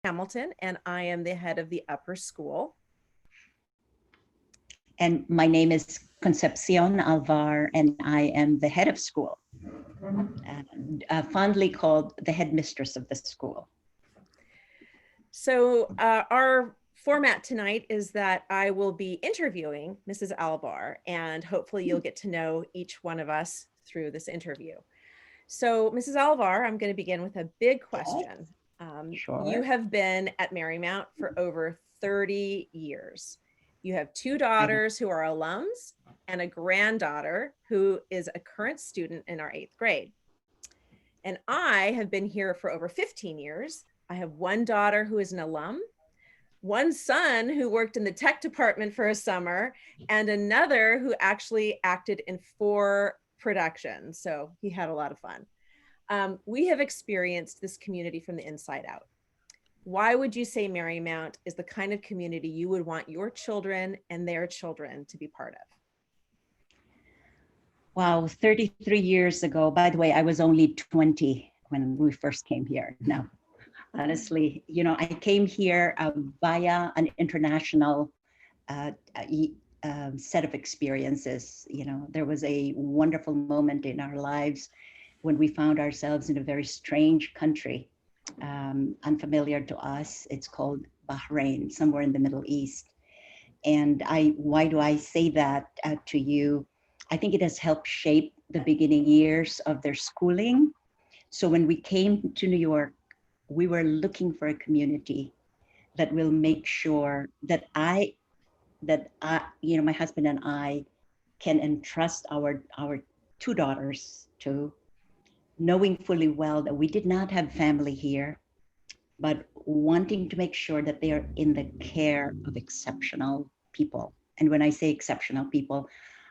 Hamilton, and I am the head of the upper school. And my name is Concepcion Alvar, and I am the head of school, and fondly called the headmistress of the school. So our format tonight is that I will be interviewing Mrs. Alvar, and hopefully you'll get to know each one of us through this interview. So Mrs. Alvar, I'm going to begin with a big question. Sure. You have been at Marymount for over 30 years. You have two daughters who are alums and a granddaughter who is a current student in our 8th grade. And I have been here for over 15 years. I have one daughter who is an alum, one son who worked in the tech department for a summer, and another who actually acted in 4 productions. So he had a lot of fun. We have experienced this community from the inside out. Why would you say Marymount is the kind of community you would want your children and their children to be part of? Wow, 33 years ago. By the way, I was only 20 when we first came here. Now, honestly, I came here via an international set of experiences. There was a wonderful moment in our lives when we found ourselves in a very strange country, unfamiliar to us. It's called Bahrain, somewhere in the Middle East. And why do I say that to you? I think it has helped shape the beginning years of their schooling. So when we came to New York, we were looking for a community that will make sure that my husband and I can entrust our 2 daughters to, knowing fully well that we did not have family here, but wanting to make sure that they are in the care of exceptional people. And when I say exceptional people,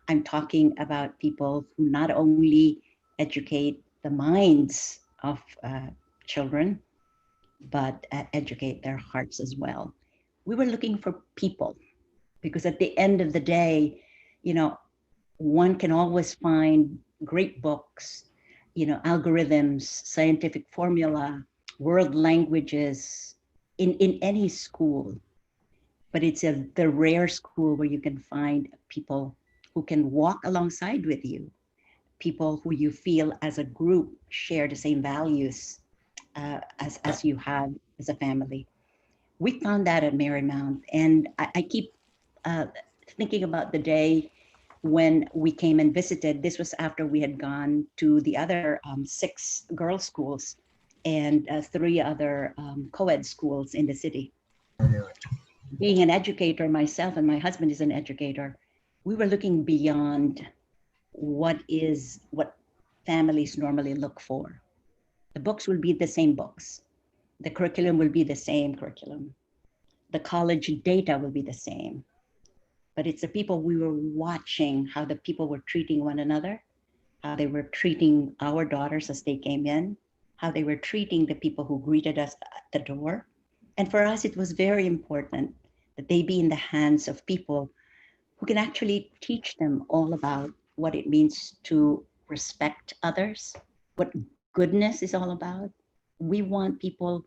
I'm talking about people who not only educate the minds of children, but educate their hearts as well. We were looking for people because at the end of the day, one can always find great books, algorithms, scientific formula, world languages in any school. But it's the rare school where you can find people who can walk alongside with you, people who you feel as a group share the same values as you have as a family. We found that at Marymount, and I keep thinking about the day when we came and visited. This was after we had gone to the other 6 girls' schools and 3 other co-ed schools in the city. Being an educator myself, and my husband is an educator, we were looking beyond what families normally look for. The books will be the same books. The curriculum will be the same curriculum. The college data will be the same. But it's the people we were watching, how the people were treating one another, how they were treating our daughters as they came in, how they were treating the people who greeted us at the door. And for us, it was very important that they be in the hands of people who can actually teach them all about what it means to respect others, what goodness is all about. We want people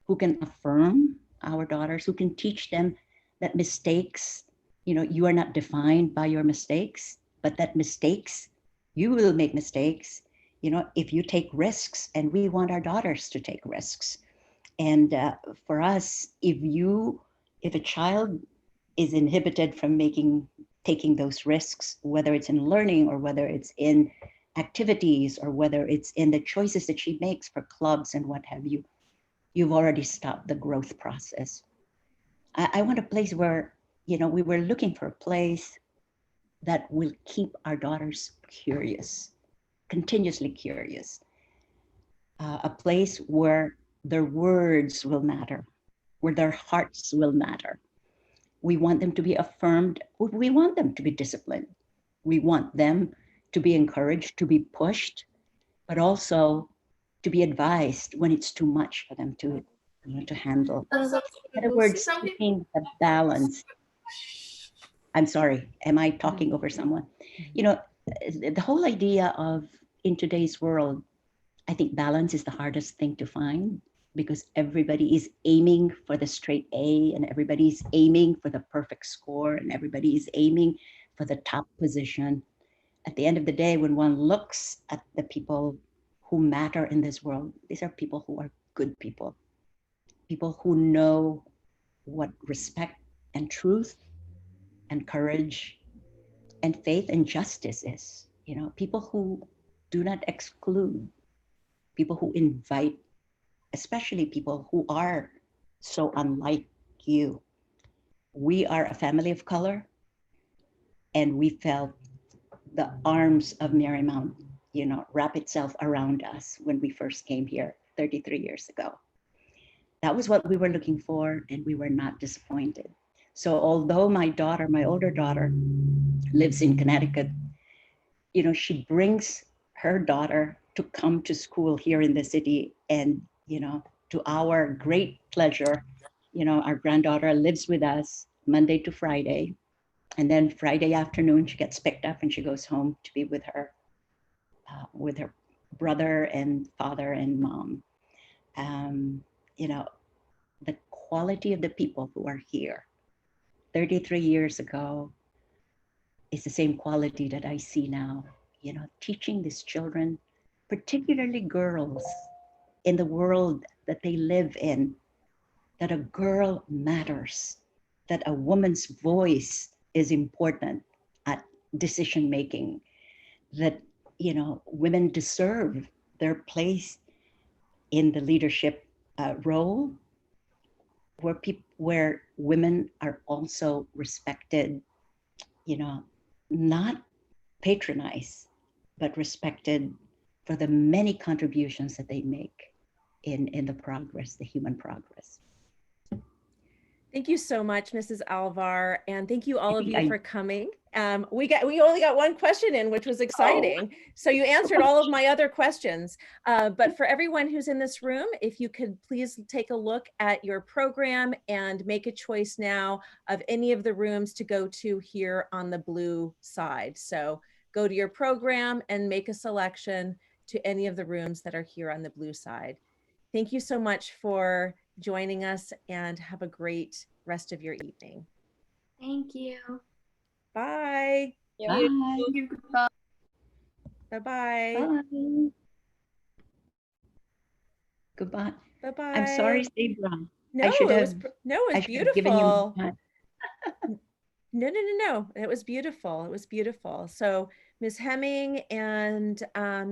who can affirm our daughters, who can teach them that mistakes, you are not defined by your mistakes, but that mistakes, you will make mistakes, if you take risks, and we want our daughters to take risks. And for us, if a child is inhibited from taking those risks, whether it's in learning or whether it's in activities or whether it's in the choices that she makes for clubs and what have you, you've already stopped the growth process. I want a place where, we were looking for a place that will keep our daughters curious, continuously curious. A place where their words will matter, where their hearts will matter. We want them to be affirmed. We want them to be disciplined. We want them to be encouraged, to be pushed, but also to be advised when it's too much for them to handle. In other words, keeping the balance. I'm sorry, am I talking over someone? The whole idea of, in today's world, I think balance is the hardest thing to find. because everybody is aiming for the straight A, and everybody is aiming for the perfect score, and everybody is aiming for the top position. At the end of the day, when one looks at the people who matter in this world, these are people who are good people who know what respect and truth and courage and faith and justice is. You know, people who do not exclude, people who invite, especially people who are so unlike you. We are a family of color, and we felt the arms of Marymount, you know, wrap itself around us when we first came here 33 years ago. That was what we were looking for, and we were not disappointed. So although my daughter, my older daughter, lives in Connecticut, you know, she brings her daughter to come to school here in the city. And, you know, to our great pleasure, you know, our granddaughter lives with us Monday to Friday. And then Friday afternoon, she gets picked up and she goes home to be with her brother and father and mom. You know, the quality of the people who are here 33 years ago is the same quality that I see now. You know, teaching these children, particularly girls, in the world that they live in, that a girl matters, that a woman's voice is important at decision making, that, you know, women deserve their place in the leadership role, where women are also respected, you know, not patronized, but respected for the many contributions that they make in the progress, the human progress. Thank you so much, Mrs. Alvar, and thank you all of you I- for coming. We only got one question in, which was exciting. So you answered all of my other questions. But for everyone who's in this room, if you could please take a look at your program and make a choice now of any of the rooms to go to here on the blue side. So go to your program and make a selection to any of the rooms that are here on the blue side. Thank you so much for joining us, and have a great rest of your evening. Thank you. Bye. Bye. Bye-bye. Bye. Goodbye. Bye-bye. I'm sorry, Sabra. No, I should it have, was I should have given you beautiful. more time. No. It was beautiful. It was beautiful. So Ms. Hemming and Ms.